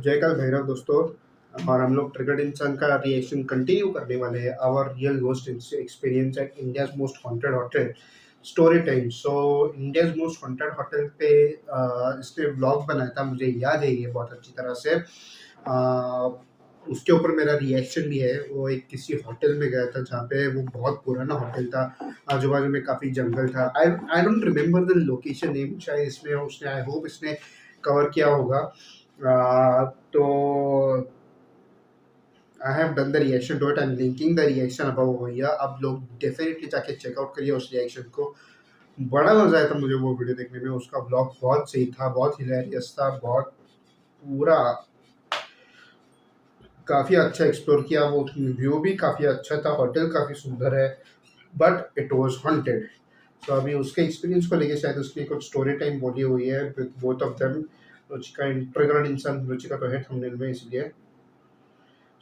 जयकाल भैरव दोस्तों। और हम लोग ट्रिगर्ड इंसान का रिएक्शन कंटिन्यू करने वाले हैं। Our real ghost experience at India's most haunted hotel story time. So India's most haunted hotel पे इसने व्लॉग बनाया था, मुझे याद है ये बहुत अच्छी तरह से। उसके ऊपर मेरा रिएक्शन भी है। वो एक किसी होटल में गया था जहाँ पे वो बहुत पुराना होटल था, आजू बाजू में काफ़ी जंगल था। I don't remember the location name, शायद इसमें उसने, आई होप इसने कवर किया होगा। तो I have done the reaction to it, I am linking the reaction above भैया। आप लोग डेफिनेटली जाके चेकआउट करिए उस रिएक्शन को। बड़ा मजा आया था मुझे वो वीडियो देखने में। उसका ब्लॉग बहुत सही था, बहुत हिलेरियस था, बहुत पूरा काफ़ी अच्छा एक्सप्लोर किया। वो व्यू भी काफ़ी अच्छा था, होटल काफ़ी सुंदर है, बट इट वॉज हॉन्टेड। तो अभी उसके एक्सपीरियंस को लेके शायद उसने कुछ स्टोरी टाइम बोली हुई है with both of them. Ruchika triggered इंसान, रुचिका तो है थंबनेल में इसलिए।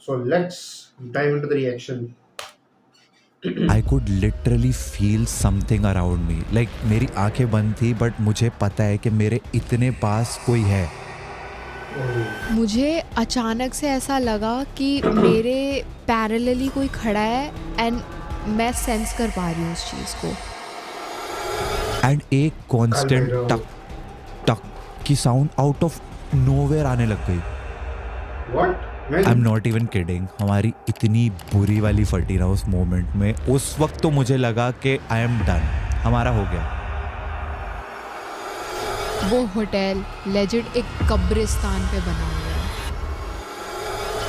So let's dive into the reaction. I could literally feel something around me, like मेरी आंखें बंद थी बट मुझे पता है कि मेरे इतने पास कोई है। मुझे अचानक से ऐसा लगा कि मेरे पैरेलली कोई खड़ा है एंड मैं सेंस कर पा रही हूँ उस चीज़ को। एंड एक कांस्टेंट टक टक की साउंड आउट ऑफ नोवेयर आने लग गई। I am not even kidding. हमारी इतनी बुरी वाली फटी ना उस मोमेंट में। उस वक्त तो मुझे लगा कि आई एम डन, हमारा हो गया। वो होटल लेजिट एक कब्रिस्तान पे बना हुआ है।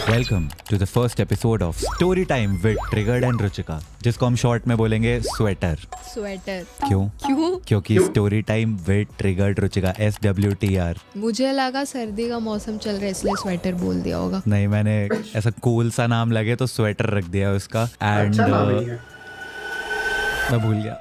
Welcome to the first episode of story time with triggered and Ruchika, जिसको हम शॉर्ट में बोलेंगे स्वेटर। स्वेटर क्यों? क्यों? क्योंकि story time with triggered Ruchika, SWTR। मुझे लगा सर्दी का मौसम चल रहा है इसलिए स्वेटर बोल दिया होगा। नहीं, मैंने ऐसा कूल सा नाम लगे तो स्वेटर रख दिया उसका। एंड मैं भूल गया।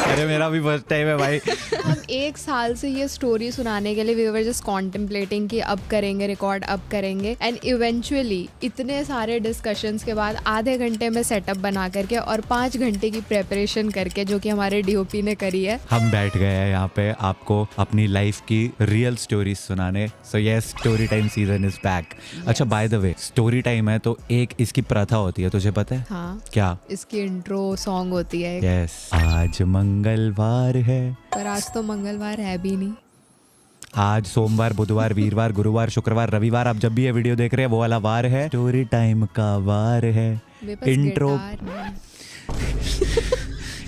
अरे मेरा भी फर्स्ट टाइम है भाई। हम एक साल से ये स्टोरी सुनाने के लिए वी वर जस्ट कॉन्टेम्पलेटिंग कि अब करेंगे रिकॉर्ड, अब करेंगे। एंड इवेंचुअली इतने सारे डिस्कशंस के बाद आधे घंटे में सेटअप बना करके और 5 घंटे की प्रेपरेशन करके, जो कि हमारे DOP ने करी है, हम बैठ गए हैं यहाँ पे आपको अपनी लाइफ की रियल स्टोरी सुनाने। So yes, story time season is back. अच्छा, by the way, story time है तो एक इसकी प्रथा होती है, तुझे पता है? हाँ, क्या? इसकी इंट्रो सॉन्ग होती है। यस, आज मंगलवार है, पर आज तो मंगलवार है भी नहीं। आज सोमवार, बुधवार, वीरवार, गुरुवार, शुक्रवार, रविवार, आप जब भी ये वीडियो देख रहे हैं वो वाला वार है, स्टोरी टाइम का वार है। इंट्रो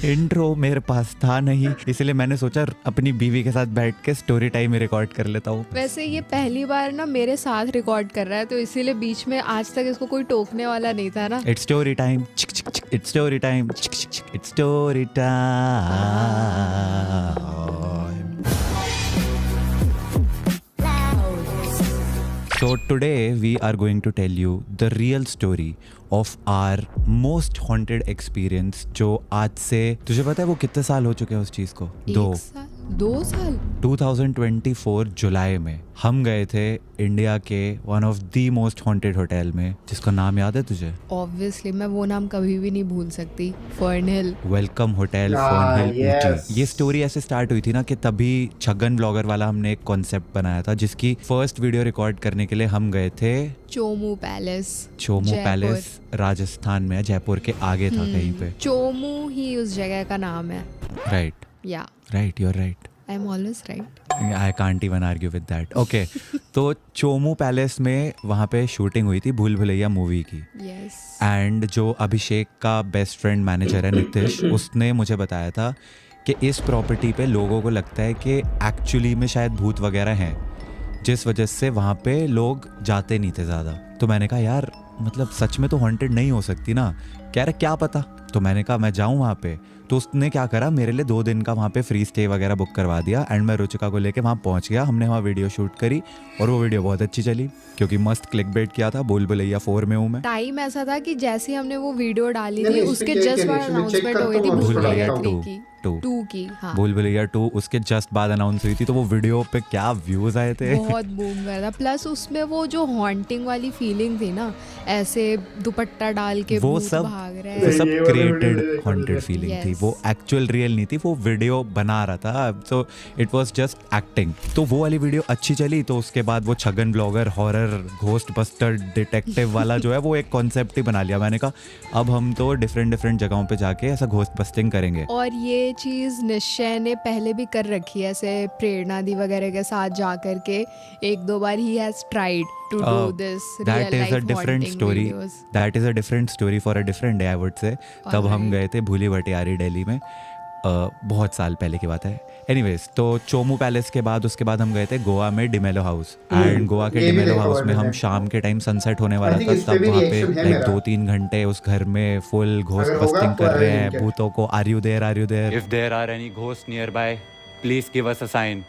इंट्रो मेरे पास था नहीं, इसलिए मैंने सोचा अपनी बीवी के साथ बैठ के स्टोरी टाइम में रिकॉर्ड कर लेता हूँ। वैसे ये पहली बार ना मेरे साथ रिकॉर्ड कर रहा है, तो इसीलिए बीच में आज तक इसको कोई टोकने वाला नहीं था ना। It's story time, it's story time, it's story time. So today we are going to tell you the real story of our most haunted experience, जो आज से, तुझे पता है वो कितने साल हो चुके हैं उस चीज़ को? 2 साल 2024 जुलाई में हम गए थे इंडिया के one of the most haunted hotel में, जिसका नाम याद है तुझे? ऑब्वियसली मैं वो नाम कभी भी नहीं भूल सकती, फर्न हिल। वेलकम होटल फर्न हिल ऊटी। ये स्टोरी ऐसे स्टार्ट हुई थी ना कि तभी छगन ब्लॉगर वाला हमने एक कॉन्सेप्ट बनाया था, जिसकी फर्स्ट वीडियो रिकॉर्ड करने के लिए हम गए थे चोमू पैलेस। चोमू पैलेस राजस्थान में, जयपुर के आगे था कहीं पे। चोमू ही उस जगह का नाम है। राइट, या right, you are right. I am always right. I can't even argue with that. Okay, तो चोमू पैलेस में वहाँ पे शूटिंग हुई थी भूल भुलैया मूवी की। यस। एंड जो अभिषेक का बेस्ट फ्रेंड मैनेजर है नितिश, उसने मुझे बताया था कि इस प्रॉपर्टी पे लोगों को लगता है कि एक्चुअली में शायद भूत वगैरह हैं, जिस वजह से वहाँ पे लोग जाते नहीं थे ज़्यादा। तो मैंने कहा यार, मतलब सच में तो हॉन्टेड नहीं हो सकती ना। कह रहा क्या पता। तो मैंने कहा मैं जाऊँ वहाँ पे। तो उसने क्या करा, मेरे लिए 2 दिन का वहाँ पे फ्री स्टे वगैरह बुक करवा दिया। एंड मैं रुचिका को लेके वहाँ पहुँच गया। हमने वहाँ वीडियो शूट करी और वो वीडियो बहुत अच्छी चली, क्योंकि मस्त क्लिक बेट किया था। भूल भुलैया 4 में हूँ मैं। टाइम ऐसा था कि जैसे हमने वो वीडियो डाली थी उसके जस्ट बाद अनाउंसमेंट हो गई थी भूल भुलैया 3 की। हाँ, भूल भुलैया 2 उसके जस्ट बाद अनाउंस हुई थी। तो वो वीडियो पे क्या व्यूज आए थे, बहुत बूम कर था। प्लस उसमें वो जो हॉन्टिंग वाली फीलिंग थी ना, ऐसे दुपट्टा डाल के वो भूत सब भाग रहे वो हैं। सब क्रिएटेड वीडियो हॉन्टेड फीलिंग थी, Yes. वो एक्चुअल रियल नहीं थी, वो वीडियो बना रहा था, so it was just acting. तो वो वाली वीडियो अच्छी चली, तो उसके बाद वो Chhagan blogger horror ghost buster detective वाला जो है वो एक कॉन्सेप्ट ही बना लिया। मैंने कहा अब हम तो डिफरेंट जगहों पे जाके ऐसा घोस्ट बस्टिंग करेंगे। और ये चीज़ निश्चय ने पहले भी कर रखी है, ऐसे प्रेरणा दी वगैरह के साथ जा करके 1-2 बार ही has tried to do this That is a different story. That is a different story for a different day, I would say. तब हम गए थे भूली भटियारी दिल्ली में, बहुत साल पहले की बात है। एनीवेज, तो चोमू पैलेस के बाद उसके बाद हम गए थे गोवा में डिमेलो हाउस। एंड गोवा के ये भी डिमेलो देखा हाउस हुआ में हम मैंने। शाम के टाइम सनसेट होने वाला I think था, इस पे तब भी वहाँ पे reaction है लाइक मेरा। 2-3 घंटे उस घर में फुल घोस्ट अगर होगा बस्टिंग तो कर रहे I will हैं get- भूतों को। Are you there? If there are any ghosts nearby, please give us a sign.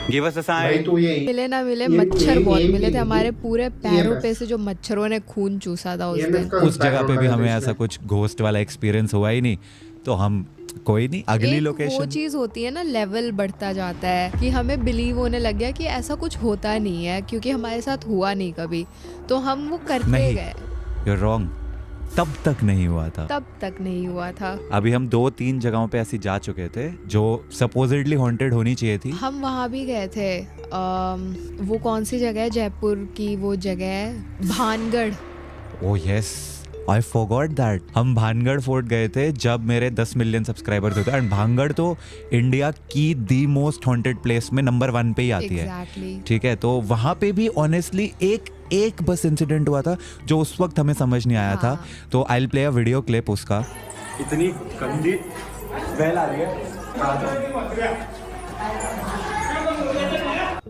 Give us a भाई sign. तो ये मिले ना मिले, ये- मच्छर ये- बहुत ये- मिले थे, ये- हमारे पूरे पैरों EMF पे से जो मच्छरों ने खून चूसा था उस EMF दिन। का उस जगह पे भी background हमें लगा ऐसा इसमें। कुछ घोस्ट वाला एक्सपीरियंस हुआ ही नहीं, तो हम कोई नहीं, अगली एक वो लोकेशन। चीज होती है ना, लेवल बढ़ता जाता है कि हमें बिलीव होने लग गया कि ऐसा कुछ होता नहीं है, क्योंकि हमारे साथ हुआ नहीं कभी, तो हम वो करते नहीं। गए। You're wrong. तब तक नहीं हुआ था। तब तक नहीं हुआ था। अभी हम 2-3 जगहों पे ऐसी जा चुके थे जो सपोजिटली हॉन्टेड होनी चाहिए थी। हम वहाँ भी गए थे, वो कौन सी जगह है, जयपुर की वो जगह है Bhangarh. Oh yes, I forgot that. हम भानगढ़ फोर्ट गए थे जब मेरे 10 मिलियन सब्सक्राइबर्स होते, एंड भानगढ़ तो इंडिया की दी मोस्ट हॉन्टेड प्लेस में नंबर 1 पे ही आती है। एग्जैक्टली। ठीक है, तो वहाँ पे भी ऑनेस्टली एक बस इंसिडेंट हुआ था जो उस वक्त हमें समझ नहीं आया था। हाँ। तो I will play a video clip उसका। इतनी गंदी स्मेल आ रही है।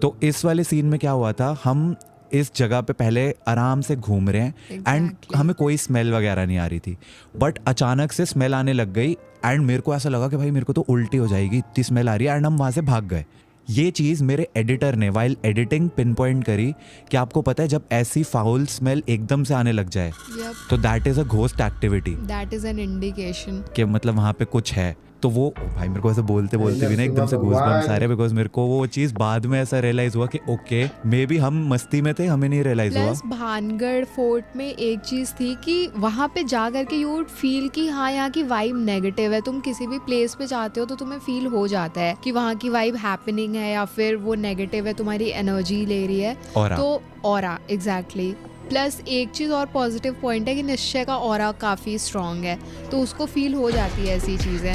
तो इस वाले सीन में क्या हुआ था, हम इस जगह पे पहले आराम से घूम रहे हैं एंड Exactly. हमें कोई स्मेल वगैरह नहीं आ रही थी, बट अचानक से स्मेल आने लग गई एंड मेरे को ऐसा लगा कि भाई मेरे को तो उल्टी हो जाएगी, इतनी स्मेल आ रही है, एंड हम वहाँ से भाग गए। ये चीज़ मेरे एडिटर ने वाइल एडिटिंग पिन पॉइंट करी कि आपको पता है जब ऐसी फाउल स्मेल एकदम से आने लग जाए यप, तो that is a ghost activity, that is an indication. कि मतलब वहाँ पे कुछ है। तो वो भाई मेरे को ऐसे बोलते बोलते भी ना एकदम से गूज़बम्प्स आ रहे, बिकॉज मेरे को वो चीज़ बाद में ऐसा रियलाइज हुआ कि ओके मे बी हम मस्ती में थे, हमें नहीं रियलाइज हुआ। प्लस भानगढ़ फोर्ट में एक चीज थी कि वहां पे जा करके यू वुड फील कि हाँ यहाँ की वाइब नेगेटिव है। तुम किसी भी प्लेस पे जाते हो तो तुम्हें फील हो जाता है कि वहाँ की वाइब हैपनिंग है या फिर वो नेगेटिव है, तुम्हारी एनर्जी ले रही है। Aura. तो ऑरा, एग्जैक्टली। प्लस एक चीज और पॉजिटिव पॉइंट है कि निश्चय का ऑरा काफी स्ट्रांग है, तो उसको फील हो जाती है ऐसी चीजें।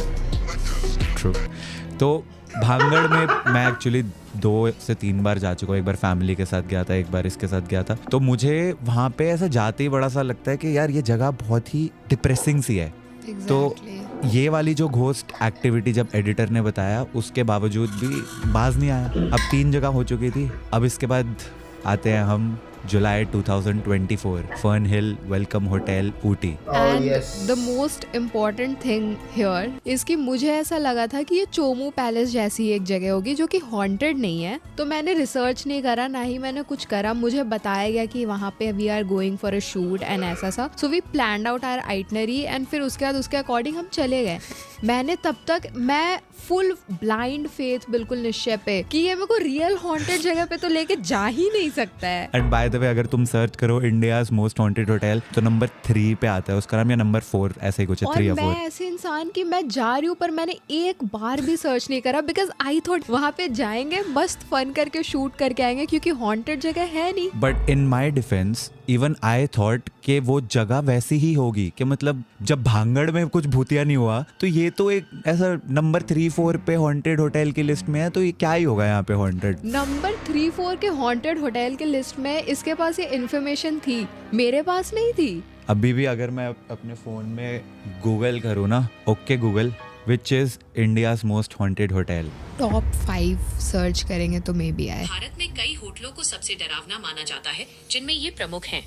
ट्रू। तो भांगड़ में मैं एक्चुअली 2 से 3 बार जा चुका हूँ। एक बार फैमिली के साथ गया था, एक बार इसके साथ गया था। तो मुझे वहाँ पे ऐसा जाते ही बड़ा सा लगता है कि यार ये जगह बहुत ही डिप्रेसिंग सी है। तो Exactly. ये वाली जो घोस्ट एक्टिविटी जब एडिटर ने बताया उसके बावजूद भी बाज नहीं आया। अब 3 जगह हो चुकी थी। अब इसके बाद आते हैं हम जुलाई 2024, fern hill welcome hotel Ooty. And yes. The most important thing here इसकी मुझे ऐसा लगा था कि ये चोमू पैलेस जैसी एक जगह होगी जो कि हॉन्टेड नहीं है। तो मैंने रिसर्च नहीं करा, ना ही मैंने कुछ करा। मुझे बताया गया कि वहाँ पे we are going for a shoot and ऐसा सा। So we planned out our itinerary and फिर उसके बाद उसके अकॉर्डिंग हम चले गए। मैंने तब तक मैं फुल ब्लाइंड फेथ बिल्कुल निश्चय पे कि ये मेरे को रियल हॉन्टेड जगह पे तो लेके जा ही नहीं सकता है। एंड बाय द वे अगर तुम सर्च करो इंडियाज मोस्ट हॉन्टेड होटल तो नंबर 3 पे आता है उसका नाम, या नंबर 4 ऐसे ही कुछ है, और 3 या मैं 4। ऐसे इंसान कि मैं जा रही हूँ पर मैंने एक बार भी सर्च नहीं करा, बिकॉज आई थॉट वहाँ पे जाएंगे मस्त फन करके शूट करके आएंगे, क्योंकि हॉन्टेड जगह है नहीं। But in my defence even I thought कि वो जगह वैसी ही होगी, कि मतलब जब भांगड़ में कुछ भूतिया नहीं हुआ तो ये तो एक ऐसा नंबर 3-4 पे हॉन्टेड होटल की लिस्ट में है, तो ये क्या ही होगा यहाँ पे हॉन्टेड। नंबर 3-4 के हॉन्टेड होटल के लिस्ट में इसके पास ये इन्फॉर्मेशन थी, मेरे पास नहीं थी। अभी भी अगर मैं अपने फ़ोन में गूगल करूँ ना, okay Google which is India's most haunted hotel, top 5 search करेंगे तो मे बी आए। भारत में कई होटलों को सबसे डरावना माना जाता है, जिनमें ये प्रमुख हैं।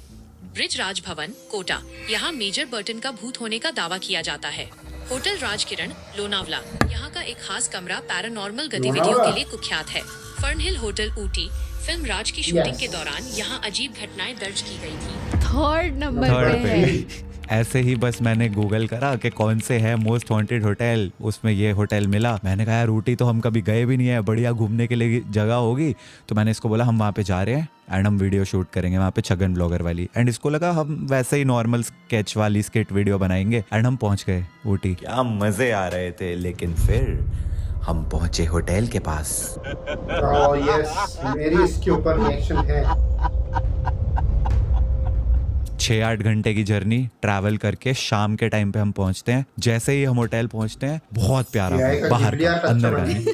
ब्रिज राज भवन, कोटा, यहाँ मेजर बर्टन का भूत होने का दावा किया जाता है। होटल राजकिरण, लोनावला, यहाँ का एक खास कमरा पैरानॉर्मल गतिविधियों के लिए कुख्यात है। फर्नहिल होटल, ऊटी, फिल्म राज की शूटिंग Yes. के दौरान यहाँ अजीब घटनाएं दर्ज की गई थी। थर्ड नंबर Third पे पे। है। ऐसे ही बस मैंने गूगल करा कि कौन से है मोस्ट हॉन्टेड होटल, उसमें ये होटल मिला। मैंने कहा यार ऊटी तो हम कभी गए भी नहीं है, बढ़िया घूमने के लिए जगह होगी। तो मैंने इसको बोला हम वहाँ पे जा रहे हैं एंड हम वीडियो शूट करेंगे वहाँ पे छगन ब्लॉगर वाली। एंड इसको लगा हम वैसे ही नॉर्मल स्केच वाली स्किट वीडियो बनाएंगे। एंड हम पहुँच गए ऊटी। क्या मज़े आ रहे थे, लेकिन फिर हम पहुँचे होटल के पास। यस, मेरी इसके ऊपर रिएक्शन है। 6-8 घंटे की जर्नी ट्रैवल करके शाम के टाइम पे हम पहुंचते हैं। जैसे ही हम होटल पहुंचते हैं, बहुत प्यारा बाहर का, अंदर का नहीं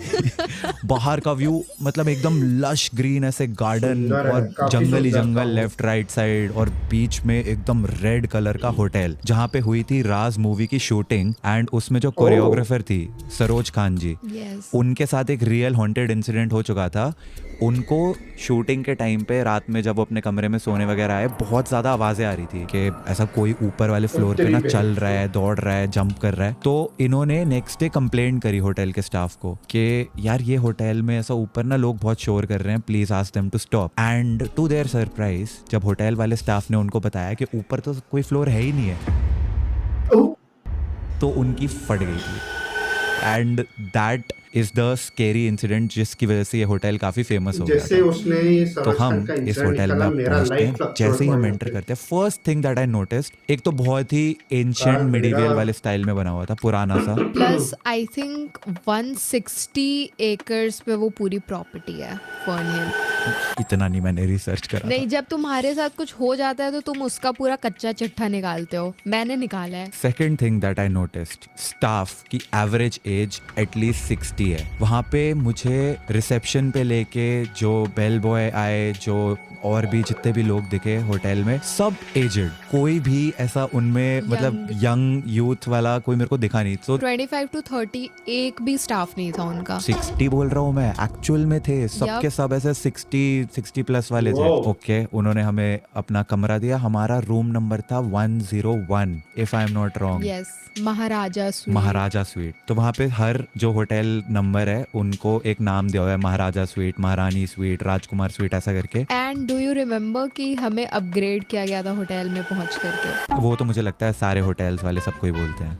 बाहर का व्यू, मतलब एकदम लश ग्रीन ऐसे गार्डन और जंगल ही जंगल लेफ्ट राइट साइड, और बीच में एकदम रेड कलर का होटल जहाँ पे हुई थी राज मूवी की शूटिंग। एंड उसमें जो कोरियोग्राफर थी सरोज खान जी, Yes. उनके साथ एक रियल हॉन्टेड इंसिडेंट हो चुका था। उनको शूटिंग के टाइम पे रात में जब वो अपने कमरे में सोने वगैरह आए, बहुत ज़्यादा आवाज़ें आ रही थी कि ऐसा कोई ऊपर वाले फ्लोर पे ना चल रहा है, दौड़ रहा है, जंप कर रहा है। तो इन्होंने नेक्स्ट डे कंप्लेंट करी होटल के स्टाफ को कि यार ये होटल में ऐसा ऊपर ना लोग बहुत शोर कर रहे हैं, please ask them to stop. And to their surprise जब होटल वाले स्टाफ ने उनको बताया कि ऊपर तो कोई फ्लोर है ही नहीं है, तो उनकी फट गई थी। And that is the scary incident जिसकी वजह से ये होटल काफी फेमस हो गया जैसे था। उसने ये तो सरोज हम खान का इस इंसिडेंट होटल निकाला, में मेरा पहुंचते लाइफ हैं। फ्लक्चुएट जैसे ही हम हुआ एंटर करते हैं, first thing that I noticed, एक तो बहुत ही एंशिएंट हाँ, मिडिवियल मेरा- वाले स्टाइल में बना हुआ था, पुराना सा। प्लस आई थिंक 160 एकर्स पे वो पूरी प्रॉपर्टी है फर्न हिल। इतना नहीं मैंने रिसर्च करा नहीं, जब तुम्हारे साथ कुछ हो जाता है तो तुम उसका पूरा कच्चा चिट्ठा निकालते हो, मैंने निकाला है। Second thing that I noticed, staff की एवरेज एज एटलीस्ट 60 है। वहाँ पे मुझे रिसेप्शन पे लेके जो बेल बॉय आए, जो और भी जितने भी लोग दिखे होटल में, सब एजेड, कोई भी ऐसा उनमें मतलब यंग यूथ वाला कोई मेरे को दिखा नहीं। तो 25 to 30 एक भी स्टाफ नहीं था उनका। 60 बोल रहा हूँ मैं, एक्चुअल में थे सबके सब ऐसे 60 प्लस वाले थे। ओके, उन्होंने हमें अपना कमरा दिया। हमारा रूम नंबर था 101 if I am not wrong. Yes, Maharaja sweet. Maharaja sweet. तो वहाँ पे हर जो होटल नंबर है उनको एक नाम दिया हुआ है, महाराजा स्वीट, महारानी स्वीट, राजकुमार स्वीट, ऐसा करके। एंड डू यू रिमेम्बर कि हमें अपग्रेड किया गया था होटल में पहुंच करके? वो तो मुझे लगता है सारे होटल्स वाले सबको ही बोलते हैं।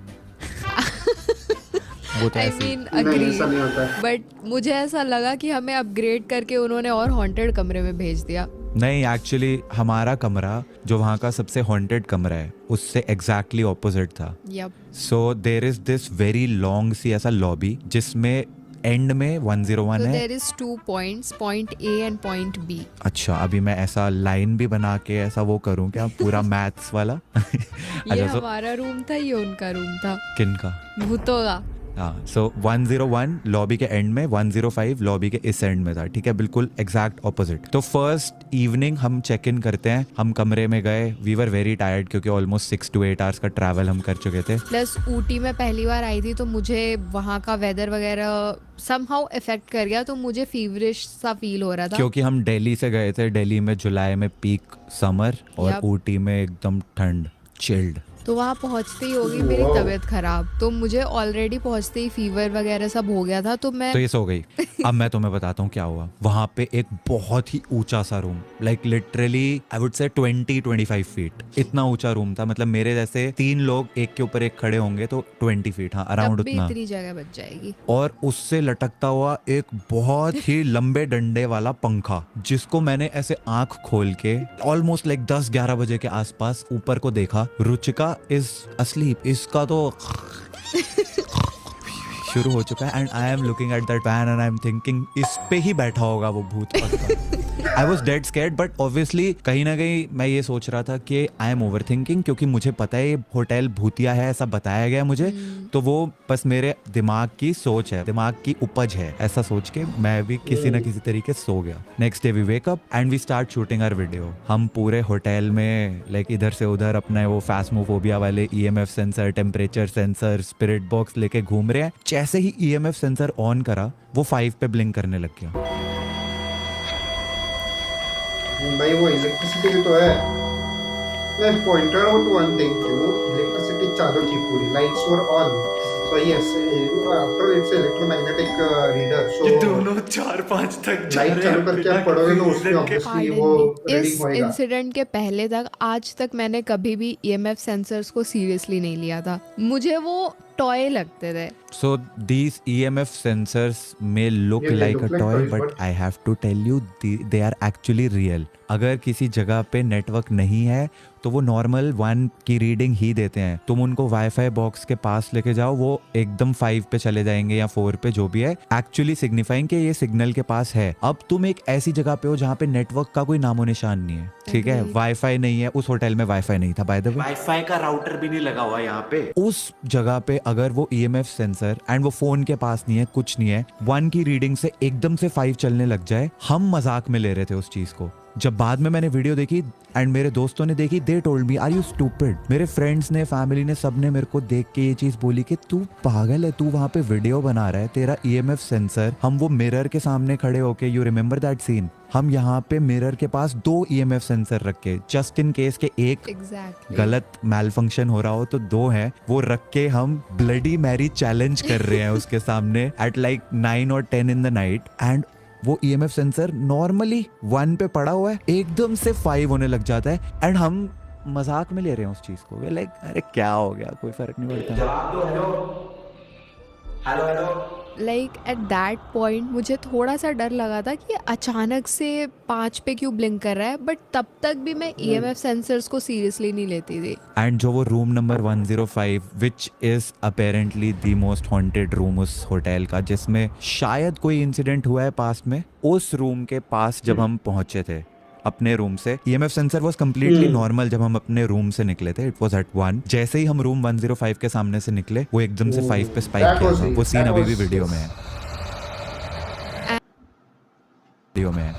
वो तो आई ऐसे ही। मीन नहीं, ऐसा नहीं होता अग्री, बट मुझे ऐसा लगा कि हमें अपग्रेड करके उन्होंने और हॉन्टेड कमरे में भेज दिया। नहीं, एक्चुअली हमारा कमरा जो वहाँ का सबसे हॉन्टेड कमरा है उससे एग्जैक्टली ऑपोजिट था। Yup. So there is this very long सी ऐसा लॉबी जिसमें एंड में 101 So है। there is 2 points, point A and point B. अच्छा, अभी मैं ऐसा लाइन भी बना के ऐसा वो करूँ क्या, पूरा मैथ्स वाला? ये अच्छा, so हमारा रूम था, ये उनका रूम था, किनका? भूतों का। हाँ, सो 101 लॉबी के एंड में, 105 लॉबी के इस एंड में था, ठीक है, बिल्कुल एग्जैक्ट ऑपोजिट। तो फर्स्ट इवनिंग हम चेक इन करते हैं, हम कमरे में गए, वी वर वेरी टायर्ड क्योंकि ऑलमोस्ट 6 to 8 आवर्स का ट्रैवल हम कर चुके थे। प्लस ऊटी में पहली बार आई थी तो मुझे वहाँ का वेदर वगैरह समहाउ इफेक्ट कर गया, तो मुझे फीवरिश सा फील हो रहा था। क्योंकि हम दिल्ली से गए थे, दिल्ली में जुलाई में पीक समर और Yup. ऊटी में एकदम ठंड, चिल्ड। तो वहाँ पहुँचते ही होगी मेरी तबीयत खराब, तो मुझे ऑलरेडी पहुँचते ही फीवर वगैरह सब हो गया था, तो मैं तो ये सो गई। अब मैं तुम्हें बताता हूँ क्या हुआ। वहां पे एक बहुत ही ऊंचा सा room, like literally I would say 20-25 feet, इतना ऊंचा रूम था। मतलब मेरे जैसे 3 लोग एक के ऊपर एक खड़े होंगे तो 20 फीट, हाँ अराउंड तब भी उतना। इतनी जगह बच जाएगी। और उससे लटकता हुआ एक बहुत ही लंबे डंडे वाला पंखा, जिसको मैंने ऐसे आंख खोल के ऑलमोस्ट लाइक 10-11 बजे के आसपास ऊपर को देखा। रुचिका इज अस्लीप, इसका तो शुरू हो चुका है। And I am looking at that fan and I am thinking इस पे ही बैठा होगा वो भूत पक्का। I was dead scared, but obviously कहीं ना कहीं मैं ये सोच रहा था कि आई एम ओवर थिंकिंग, क्योंकि मुझे पता है ये होटल भूतिया है, ऐसा बताया गया मुझे। तो वो बस मेरे दिमाग की सोच है, दिमाग की उपज है, ऐसा सोच के मैं भी किसी ना किसी तरीके सो गया। Next day we wake up and we start shooting our video. हम पूरे होटल में लाइक इधर से उधर अपने वो फास्मोफोबिया वाले EMF sensor, temperature sensor, spirit box लेके घूम रहे हैं। जैसे ही EMF सेंसर ऑन करा, वो 5 पे ब्लिंक करने लग गया। भाई वो इलेक्ट्रिसिटी भी तो है। मैं पॉइंटर आउट वन थिंग, वो इलेक्ट्रिसिटी चालू थी, पूरी lights were on, So yes, after it's electromagnetic reader. So ये दोनों 4-5 तक जा लाइट रहे चालू हैं करके बिना आप पढ़ोगे तो किसी उसमें reason के। ऑब्वियसली Pardon वो me. रीडिंग इस होएगा। इंसिडेंट के पहले तक आज तक मैंने कभी भी EMF सेंसर्स को सीरियसली नहीं लिया था, मुझे वो टॉय लगते थे। So these EMF sensors may look Yeah, they like look a like toy, toys, but but- I have to tell you they are actually real. अगर किसी जगह पे नेटवर्क नहीं है तो वो नॉर्मल 1 की रीडिंग ही देते हैं। तुम उनको वाईफाई बॉक्स के पास लेके जाओ, वो एकदम 5 पे चले जाएंगे या 4 पे, जो भी है, एक्चुअली सिग्निफाइंग कि ये सिग्नल के पास है। अब तुम एक ऐसी जगह पे हो जहाँ पे नेटवर्क का कोई नामो निशान नहीं है, ठीक है, Agreed. वाईफाई नहीं है। उस होटल में वाईफाई नहीं था, बाय द वे। वाईफाई का राउटर भी नहीं लगा हुआ यहाँ पे। उस जगह पे अगर वो EMF सेंसर एंड वो फोन के पास नहीं है, कुछ नहीं है, 1 की रीडिंग से एकदम से 5 चलने लग जाए, हम मजाक में ले रहे थे उस चीज को। जब बाद में मैंने वीडियो देखी एंड मेरे दोस्तों ने देखी, they told me are you stupid. मेरे फ्रेंड्स ने, फैमिली ने, सबने मेरे को देख के ये चीज बोली कि तू पागल है, तू वहां पे वीडियो बना रहा है, तेरा EMF सेंसर, हम वो मिरर के सामने खड़े होके, यू रिमेम्बर दैट सीन, हम यहाँ पे मिरर के पास 2 EMF सेंसर रखे, जस्ट इन केस के एक Exactly. गलत मैल फंक्शन हो रहा हो तो 2 हैं, वो रख के हम ब्लडी मैरी चैलेंज कर रहे हैं उसके सामने एट लाइक 9 और 10 इन द नाइट। एंड वो EMF सेंसर नॉर्मली 1 पे पड़ा हुआ है, एकदम से 5 होने लग जाता है एंड हम मजाक में ले रहे हैं उस चीज को। लाइक अरे क्या हो गया, कोई फर्क नहीं पड़ता। जवाब दो, hello hello hello. Like at that point मुझे थोड़ा सा डर लगा था कि अचानक से 5 पे क्यों ब्लिंक कर रहा है, बट तब तक भी मैं EMF सेंसर्स को सीरियसली नहीं लेती थी। एंड जो वो room number 105 which is apparently the most haunted room उस होटल का, जिसमें शायद कोई इंसिडेंट हुआ है पास्ट में, उस रूम के पास जब हम पहुंचे थे अपने रूम से, EMF sensor was completely normal. जब हम अपने रूम से निकले थे, इट वाज एट 1। जैसे ही हम रूम 105 के सामने से निकले, वो एकदम से 5 पे स्पाइक That किया was था। it. वो सीन That अभी was- भी वीडियो में है, वीडियो में है।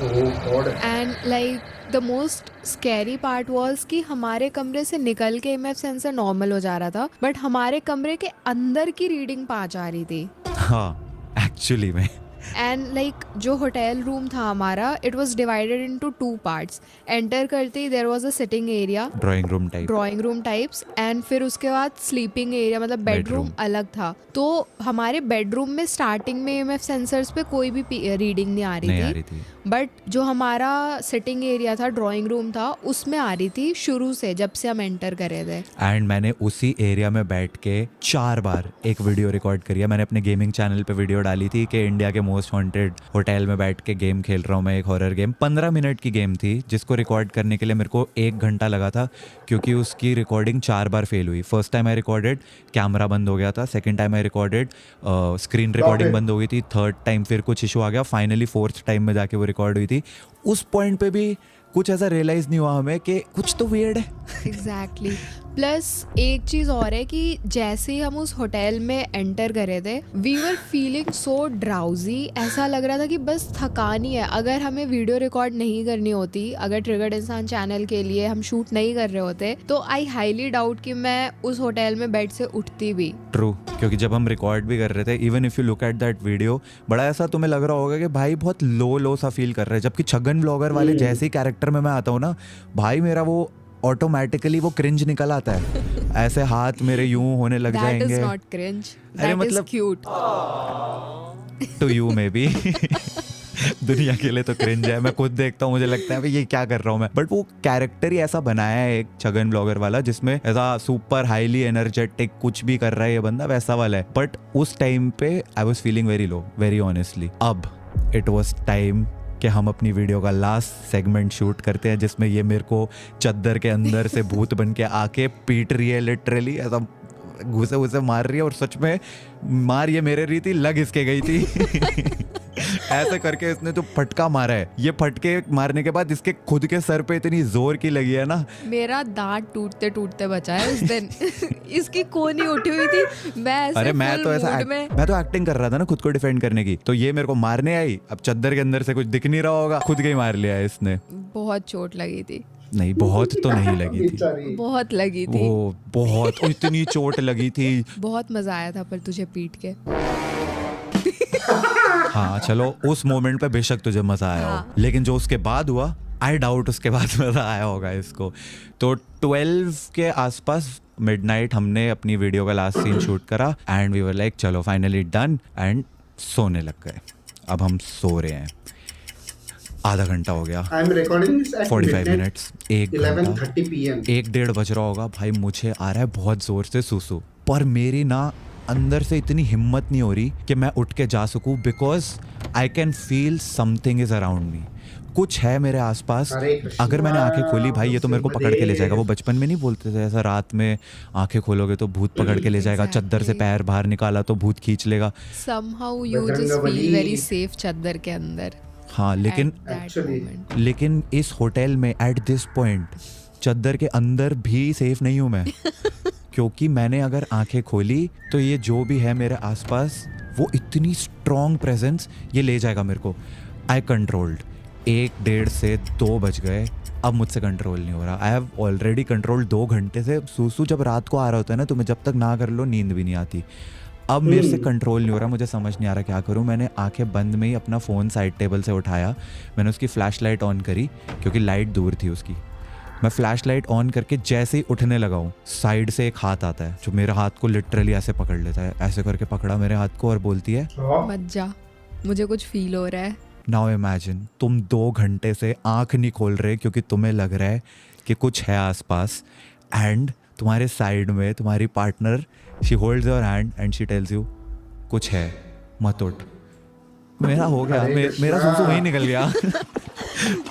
Oh God. And like the most scary part was कि हमारे कमरे से निकल के EMF सेंसर नॉर्मल हो जा रहा था, बट हमारे कमरे के अंदर की रीडिंग 5 आ रही थी। हाँ एक्चुअली में एंड लाइक जो होटल रूम था हमारा, it was divided into 2 parts. Enter करते ही there was a sitting area, drawing room type, drawing room types, and फिर उसके बाद स्लीपिंग एरिया, मतलब बेडरूम Bedroom. अलग था। तो हमारे बेडरूम में स्टार्टिंग में EMF सेंसर्स पे कोई भी रीडिंग नहीं आ नहीं आ रही रही थी, थी। बट जो हमारा सिटिंग एरिया था, ड्राइंग रूम था, उसमें आ रही थी शुरू से, जब से हम एंटर करे थे। एंड मैंने उसी एरिया में बैठ के 4 बार एक वीडियो रिकॉर्ड करी है। मैंने अपने गेमिंग चैनल पे वीडियो डाली थी कि इंडिया के मोस्ट हॉन्टेड होटल में बैठ के गेम खेल रहा हूँ मैं, एक हॉरर गेम। 15 मिनट की गेम थी, जिसको रिकॉर्ड करने के लिए मेरे को 1 घंटा लगा था, क्योंकि उसकी रिकॉर्डिंग 4 बार फेल हुई। First time I recorded, camera बंद हो गया था। Second time I recorded, screen recording बंद हो गई थी। थर्ड टाइम फिर कुछ इशू आ गया। फाइनली 4th टाइम में जाके वो रिकॉर्ड हुई थी। उस पॉइंट पे भी कुछ ऐसा रियलाइज नहीं हुआ हमें कि कुछ तो वियर्ड है। एग्जैक्टली। प्लस एक चीज़ और है कि जैसे ही हम उस होटल में एंटर करे थे, we were feeling so drowsy. ऐसा लग रहा था कि बस थकान ही है। अगर हमें वीडियो रिकॉर्ड नहीं करनी होती, अगर ट्रिगर्ड इंसान चैनल के लिए हम शूट नहीं कर रहे होते, तो आई हाईली डाउट कि मैं उस होटल में बेड से उठती भी। ट्रू, क्योंकि जब हम रिकॉर्ड भी कर रहे थे, even if you look at that video, बड़ा ऐसा तुम्हें लग रहा होगा कि भाई बहुत लो सा फील कर रहे हैं। जबकि छगन ब्लॉगर वाले जैसे ही कैरेक्टर में मैं आता हूँ ना, भाई मेरा वो ऑटोमेटिकली वो क्रिंज निकल आता है। ऐसे हाथ मेरे यूं होने लग दैट इज जाएंगे। नॉट क्रिंज, अरे दैट इज मतलब- cute to you maybe दुनिया के लिए तो क्रिंज है। मैं खुद देखता हूँ, मुझे लगता है भाई ये क्या कर रहा हूँ मैं। बट वो कैरेक्टर ही ऐसा बनाया है एक छगन ब्लॉगर वाला, जिसमें ऐसा सुपर हाईली एनर्जेटिक कुछ भी कर रहा है ये बंदा, वैसा वाला है। बट उस टाइम पे I was feeling very low, very honestly. अब इट वाज टाइम कि हम अपनी वीडियो का लास्ट सेगमेंट शूट करते हैं, जिसमें ये मेरे को चद्दर के अंदर से भूत बन के आके पीट रही है, लिटरली ऐसा घुसे घुसे मार रही है। और सच में मार ये मेरे रही थी, लग इसके गई थी। ऐसे करके इसने जो फटका मारा है, ये फटके मारने के बाद इसके खुद के सर पे इतनी जोर की लगी है ना, मेरा दांत टूटते टूटते बचा है उस दिन। इसकी कोनी उठी हुई थी, मैं ऐसे अरे मैं full तो ऐसा mood में। मैं तो एक्टिंग कर रहा था ना खुद को डिफेंड करने की। तो ये मेरे को मारने आई, अब चद्दर के अंदर से कुछ दिख नहीं रहा होगा, खुद के ही मार लिया है इसने। बहुत चोट लगी थी, नहीं बहुत तो नहीं लगी थी, बेचारी। बहुत लगी थी, वो बहुत इतनी चोट लगी थी। बहुत मजा आया था पर तुझे पीट के। हाँ चलो उस मोमेंट पे बेशक तुझे मजा आया हो, हाँ। लेकिन जो उसके बाद हुआ आई डाउट उसके बाद मजा आया होगा इसको। तो 12 के आसपास मिडनाइट हमने अपनी वीडियो का लास्ट सीन शूट करा एंड वी वर लाइक चलो फाइनली डन एंड सोने लग गए। अब हम सो रहे हैं, आधा घंटा हो गया, I am recording this eight 45 minutes, एक घंटा, 11:30 PM. 1-1:30 बज रहा होगा भाई, मुझे आ रहा है बहुत जोर से सुसु, पर मेरी ना अंदर से इतनी हिम्मत नहीं हो रही कि मैं उठ के जा सकूं because I can feel something is around me, कुछ है मेरे आसपास। हरे कृष्णा, अगर मैंने आंखें खोली भाई ये तो मेरे को पकड़ के ले जाएगा। वो महादेव। बचपन में नहीं बोलते थे ऐसा, रात में आंखें खोलोगे तो भूत पकड़ के ले जाएगा, चद्दर से Exactly. पैर बाहर निकाला तो भूत खींच लेगा। somehow you just Bajrangbali. feel very safe चादर के अंदर हाँ लेकिन at that Actually, moment. लेकिन इस होटल में एट दिस पॉइंट चद्दर के अंदर भी सेफ नहीं हूँ मैं क्योंकि मैंने अगर आंखें खोली तो ये जो भी है मेरे आसपास वो इतनी स्ट्रॉन्ग प्रेजेंस ये ले जाएगा मेरे को। आई कंट्रोल्ड, 1-1:30 से 2 बज गए, अब मुझसे कंट्रोल नहीं हो रहा। आई हैव ऑलरेडी कंट्रोल 2 घंटे से। सूसू जब रात को आ रहा होता है ना तुम्हें जब तक ना कर लो नींद भी नहीं आती। अब मेरे से कंट्रोल नहीं हो रहा, मुझे समझ नहीं आ रहा क्या करूं। मैंने आंखें बंद में ही अपना फ़ोन साइड टेबल से उठाया, मैंने उसकी फ्लैश लाइट ऑन करी क्योंकि लाइट दूर थी उसकी। मैं फ्लैश लाइट ऑन करके जैसे ही उठने लगा हूँ साइड से एक हाथ आता है जो मेरे हाथ को लिटरली ऐसे पकड़ लेता है, ऐसे करके पकड़ा मेरे हाथ को और बोलती है हाँ, मत जा, मुझे कुछ फील हो रहा है। नाउ इमेजिन तुम 2 घंटे से आंख नहीं खोल रहे क्योंकि तुम्हें लग रहा है कि कुछ है आसपास एंड तुम्हारे साइड में तुम्हारी partner she holds your hand and she tells you कुछ है मत उठ। मेरा हो गया, हरे मेरा कृष्णा। सूसू वहीं निकल गया।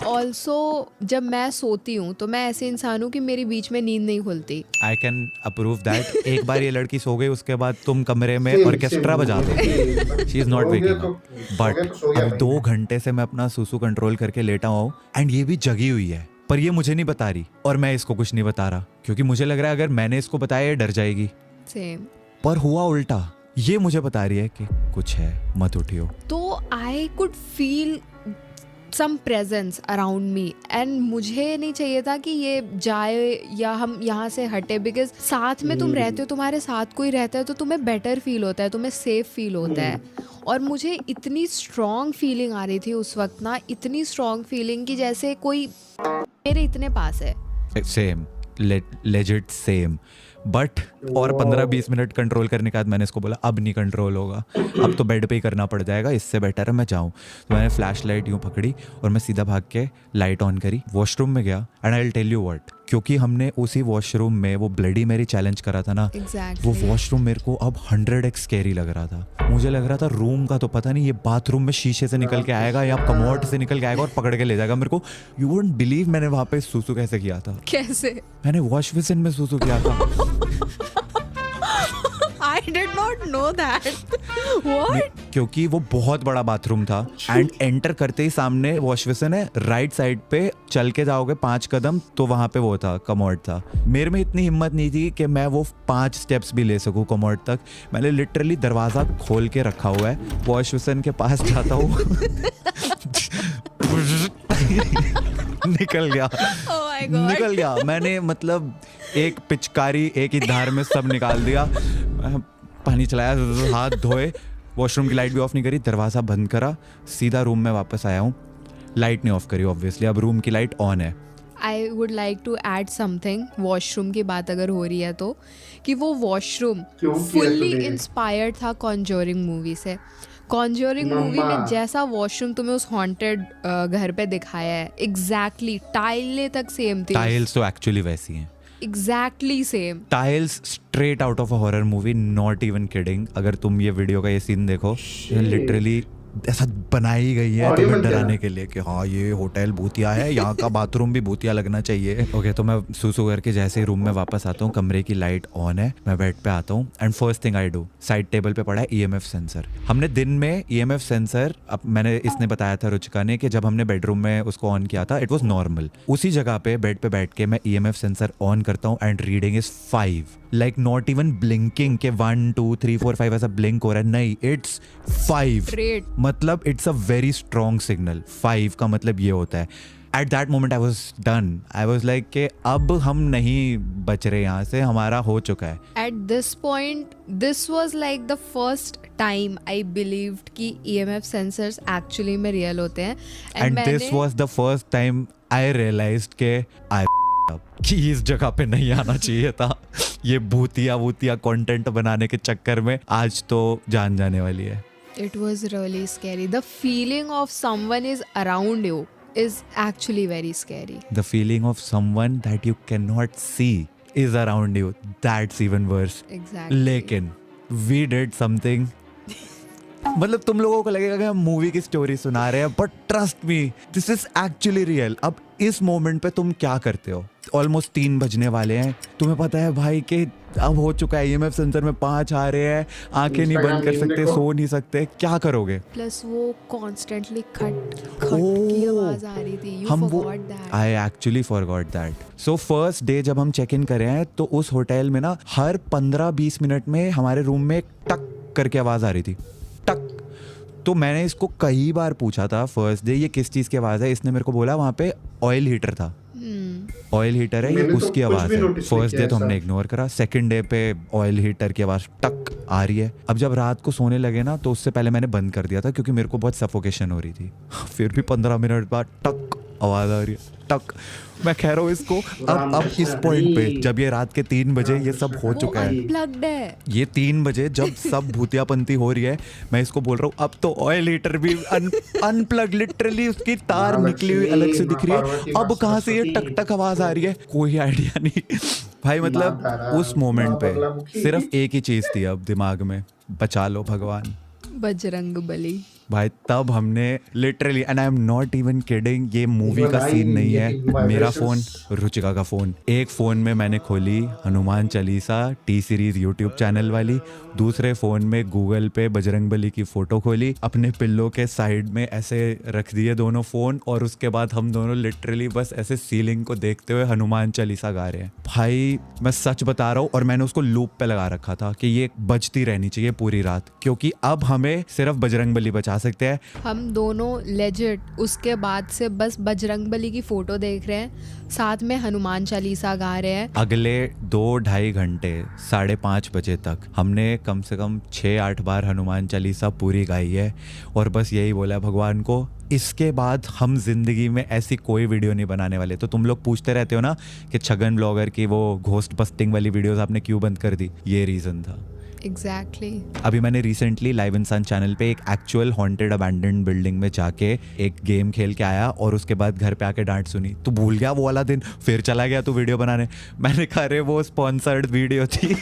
ऑल्सो जब मैं सोती हूँ तो मैं ऐसे इंसान हूँ कि मेरी बीच में नींद नहीं खुलती। I can approve that. एक बार ये लड़की सो गई उसके बाद तुम कमरे में Same, ऑर्केस्ट्रा same. बजा दो। शी इज नॉट सो गया वेकिंग तो- अप सो गया बट तो सो गया अब भाई। 2 घंटे से मैं अपना सूसू कंट्रोल करके लेटा हुआ हूँ एंड ये भी जगी हुई है पर ये मुझे नहीं बता रही और मैं इसको कुछ नहीं बता रहा क्योंकि मुझे लग रहा है अगर मैंने इसको बताया ये डर जाएगी। सेम। पर हुआ उल्टा, ये मुझे बता रही है कि कुछ है मत उठियो। तो I could feel some presence around me and मुझे नहीं चाहिए था कि ये जाए या हम यहाँ से हटे बिकॉज साथ में तुम रहते हो, तुम्हारे साथ कोई रहता है तो तुम्हें बेटर फील होता है, तुम्हें सेफ फील होता है। और मुझे इतनी स्ट्रॉन्ग फीलिंग आ रही थी उस वक्त ना, इतनी स्ट्रॉन्ग फीलिंग कि जैसे कोई मेरे इतने पास है। Same, legit same. बट और 15-20 मिनट कंट्रोल करने के बाद मैंने इसको बोला अब नहीं कंट्रोल होगा, अब तो बेड पे ही करना पड़ जाएगा, इससे बेटर है मैं जाऊँ। तो मैंने फ्लैश लाइट यूँ पकड़ी और मैं सीधा भाग के लाइट ऑन करी, वॉशरूम में गया and I will tell you what, क्योंकि हमने उसी वॉशरूम में वो ब्लडी मेरी चैलेंज करा था ना, Exactly. वो वॉशरूम मेरे को अब 100x स्कैरी लग रहा था। मुझे लग रहा था रूम का तो पता नहीं, ये बाथरूम में शीशे से निकल के आएगा या कमोड से निकल के आएगा और पकड़ के ले जाएगा मेरे को। यू वोंट बिलीव मैंने वहाँ पे सूसू कैसे किया था। कैसे? मैंने वॉश बेसिन में सूसू किया था। I did not know that. What? क्योंकि वो बहुत बड़ा बाथरूम था एंड एंटर करते ही सामने वॉश बेसिन है, राइट साइड पे चल के जाओगे 5 कदम तो वहां पे वो था, कमोड था। मेरे में इतनी हिम्मत नहीं थी कि मैं वो 5 स्टेप्स भी ले सकूं कमोड तक। मैंने लिटरली दरवाजा खोल के रखा हुआ है, वॉश बेसिन के पास जाता हूँ निकल गया। Oh my God. निकल गया मैंने, मतलब एक पिचकारी एक ही धार में सब निकाल दिया। पानी चलाया, हाथ धोए, वॉशरूम की लाइट भी ऑफ नहीं करी, दरवाज़ा बंद करा, सीधा रूम में वापस आया हूँ। लाइट नहीं ऑफ करी ऑब्वियसली, अब रूम की लाइट ऑन है। I would like to add something, washroom की बात अगर हो रही है तो, कि वो वॉशरूम क्यों किया फुल्ली तूने? इंस्पायर्ड था कॉन्जोरिंग मूवी से। कॉन्जोरिंग मूवी में मम्मा। जैसा वॉशरूम तुम्हें उस हॉन्टेड घर पे दिखाया है, एग्जैक्टली टाइलें तक सेम थी, टाइल्स तो एक्चुअली वैसी हैं, exactly same. Tiles straight out of a horror movie, not even kidding. अगर तुम ये वीडियो का ये सीन देखो, लिटरली ऐसा बनाई गई है Audio तुम्हें बन गया। डराने के लिए कि हाँ ये होटल भूतिया है, यहाँ का बाथरूम भी भूतिया लगना चाहिए। ओके, तो मैं सूसू करके जैसे ही रूम में वापस आता हूँ, कमरे की लाइट ऑन है, मैं बेड पे आता हूँ and first thing I do, side table पे पड़ा है EMF सेंसर। हमने दिन में EMF सेंसर, अब मैंने इसने बताया था रुचिका ने कि जब हमने बेडरूम में उसको ऑन किया था इट वॉज नॉर्मल। उसी जगह पे बेड पे बैठ के मैं EMF सेंसर ऑन करता हूँ and reading is 5, like not even blinking के 1 2 3 4 5 ऐसा ब्लिंक हो रहा है, नहीं, इट्स 5। Great. मतलब it's a very strong signal. 5 का मतलब ये होता है। At that moment I was done, I was like कि अब हम नहीं बच रहे यहाँ से, हमारा हो चुका है। At this point, this was like the first time I believed कि EMF सेंसर्स एक्चुअली में रियल होते हैं and this was the first time I realised के आई कि इस जगह पे नहीं आना चाहिए था। ये भूतिया कंटेंट बनाने के चक्कर में आज तो जान जाने वाली है। It was really scary. The feeling of someone is around you is actually very scary. The feeling of someone that you cannot see is around you. That's even worse. Exactly. लेकिन we did something मतलब तुम लोगों को लगेगा कि हम movie की story सुना रहे हैं, but trust me this is actually real. अब इस मोमेंट पे तुम क्या करते हो? ऑलमोस्ट 3 बजने वाले हैं, तुम्हें पता है भाई कि अब हो चुका है, EMF सेंसर में 5 आ रहे हैं, आंखें नहीं बंद कर सकते, सो नहीं सकते, क्या करोगे? प्लस वो कॉन्स्टेंटली खट की आवाज आ रही थी। You forgot that. I actually forgot that. So first day जब हम चेक इन करे हैं तो उस होटल में ना हर 15-20 मिनट में हमारे रूम में टक करके आवाज आ रही थी, टक। तो मैंने इसको कई बार पूछा था फर्स्ट डे ये किस चीज़ की आवाज़ है। इसने मेरे को बोला वहाँ पे ऑयल हीटर था, ऑयल हीटर है ये, उसकी आवाज़ है। फर्स्ट डे तो हमने इग्नोर करा। सेकंड डे पे ऑयल हीटर की आवाज़ टक आ रही है। अब जब रात को सोने लगे ना तो उससे पहले मैंने बंद कर दिया था क्योंकि मेरे को बहुत सफोकेशन हो रही थी। फिर भी 15 मिनट बाद टक आवाज़ आ रही है, टक। मैं कह रहा हूँ इसको अब इस पॉइंट पे जब ये रात के 3 बजे ये सब हो चुका है, ये 3 बजे जब सब भूतियापंती हो रही है, मैं इसको बोल रहा हूँ अब तो ऑयल हीटर भी अनप्लग, लिटरली उसकी तार निकली हुई अलग से दिख रही है। अब कहाँ से ये टक टक आवाज आ रही है, कोई आइडिया नहीं भाई। मतलब उस मोमेंट पे सिर्फ एक ही चीज थी अब दिमाग में, बचा लो भगवान, बजरंग बली। भाई तब हमने literally, and I am not even kidding, ये मूवी का सीन नहीं है। मेरा फोन, रुचिका का फोन, एक फोन में मैंने खोली Hanuman Chalisa T series YouTube channel वाली, दूसरे फोन में गूगल पे बजरंगबली की फोटो खोली, अपने पिल्लो के साइड में ऐसे रख दिए दोनों फोन, और उसके बाद हम दोनों लिटरली बस ऐसे सीलिंग को देखते हुए हनुमान चालीसा गा रहे हैं। भाई मैं सच बता रहा हूँ, और मैंने उसको लूप पे लगा रखा था कि ये बजती रहनी चाहिए पूरी रात, क्योंकि अब हमें सिर्फ बजरंगबली बचा सकते हैं। हम दोनों लेजिट उसके बाद से बस बजरंगबली की फोटो देख रहे हैं, साथ में हनुमान चालीसा गा रहे हैं। अगले 2-2.5 घंटे 5:30 बजे तक हमने कम से कम 6-8 बार हनुमान चालीसा पूरी गाई है, और बस यही बोला भगवान को इसके बाद हम जिंदगी में ऐसी कोई वीडियो नहीं बनाने वाले। तो तुम लोग पूछते रहते हो ना कि छगन ब्लॉगर की वो घोस्ट बस्टिंग वाली वीडियोस आपने क्यों बंद कर दी, ये रीजन था। Exactly. अभी मैंने रिसेंटली लाइव इंसान चैनल पे एक एक्चुअल हॉन्टेड अबैंडन्ड बिल्डिंग में जाके एक गेम खेल के आया, और उसके बाद घर पे आके डांट सुनी। तू भूल गया वो वाला दिन, फिर चला गया तू वीडियो बनाने। मैंने कहा अरे वो स्पॉन्सर्ड वीडियो थी।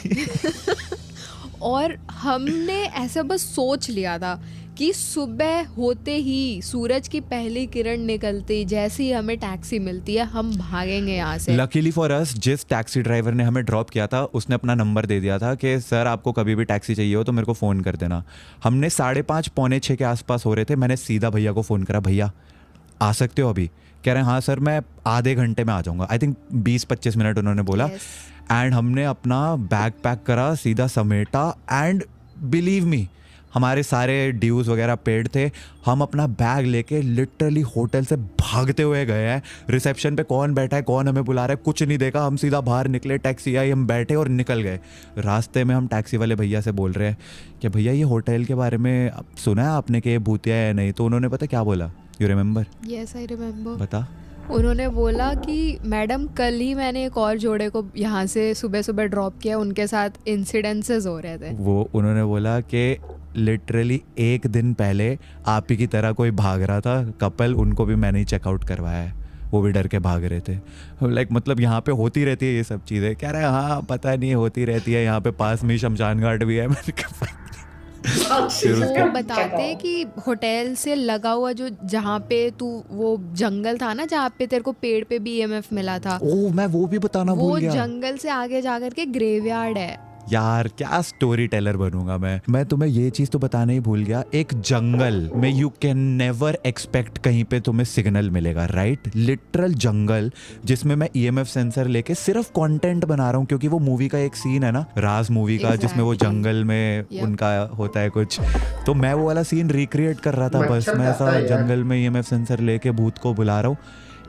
और हमने ऐसे बस सोच लिया था कि सुबह होते ही सूरज की पहली किरण निकलती जैसे ही हमें टैक्सी मिलती है हम भागेंगे यहाँ से। लकीली फॉर अस जिस टैक्सी ड्राइवर ने हमें ड्रॉप किया था उसने अपना नंबर दे दिया था कि सर आपको कभी भी टैक्सी चाहिए हो तो मेरे को फ़ोन कर देना। हमने 5:30 पौने 6 के आसपास हो रहे थे, मैंने सीधा भैया को फ़ोन करा, भैया आ सकते हो अभी? कह रहे हैं हाँ सर मैं आधे घंटे में आ जाऊँगा। आई थिंक 20-25 मिनट उन्होंने बोला। एंड हमने अपना बैग पैक करा, सीधा समेटा, एंड बिलीव मी हमारे सारे ड्यूज वगैरह पेड थे। हम अपना बैग लेके लिटरली होटल से भागते हुए गए हैं। रिसेप्शन पे कौन बैठा है, कौन हमें बुला रहा है, कुछ नहीं देखा, हम सीधा बाहर निकले, टैक्सी आई, हम बैठे और निकल गए। रास्ते में हम टैक्सी वाले भैया से बोल रहे हैं कि भैया ये होटल के बारे में सुना है आपने कि ये भूतिया है नहीं? तो उन्होंने पता क्या बोला, you remember? Yes I remember. बता। उन्होंने बोला कि मैडम कल ही मैंने एक और जोड़े को यहाँ से सुबह सुबह ड्रॉप किया, उनके साथ इंसिडेंसेस हो रहे थे। वो उन्होंने बोला कि लिटरली 1 दिन पहले आप ही की तरह कोई भाग रहा था कपल, उनको भी मैंने ही चेकआउट करवाया है, वो भी डर के भाग रहे थे। लाइक मतलब यहाँ पे होती रहती है ये सब चीज़ें। कह रहे हैं हाँ पता नहीं होती रहती है, यहाँ पे पास में शमशान घाट भी है। मैंने कहा वो बताते हैं कि होटल से लगा हुआ जो जहाँ पे तू वो जंगल था ना जहाँ पे तेरे को पेड़ पे भी EMF मिला था, ओह मैं वो भी बताना भूल गया। वो जंगल से आगे जाकर के ग्रेवयार्ड है। यार क्या स्टोरी टेलर बनूंगा मैं तुम्हें ये चीज तो बताना ही भूल गया। एक जंगल में यू कैन नेवर एक्सपेक्ट कहीं पे तुम्हें सिग्नल मिलेगा, राइट? लिटरल जंगल जिसमें मैं EMF सेंसर लेके सिर्फ कंटेंट बना रहा हूँ, क्योंकि वो मूवी का एक सीन है ना, राज मूवी का, जिसमें वो जंगल में उनका होता है कुछ, तो मैं वो वाला सीन रिक्रिएट कर रहा था। बस मैं ऐसा जंगल में EMF सेंसर लेके भूत को बुला रहा हूँ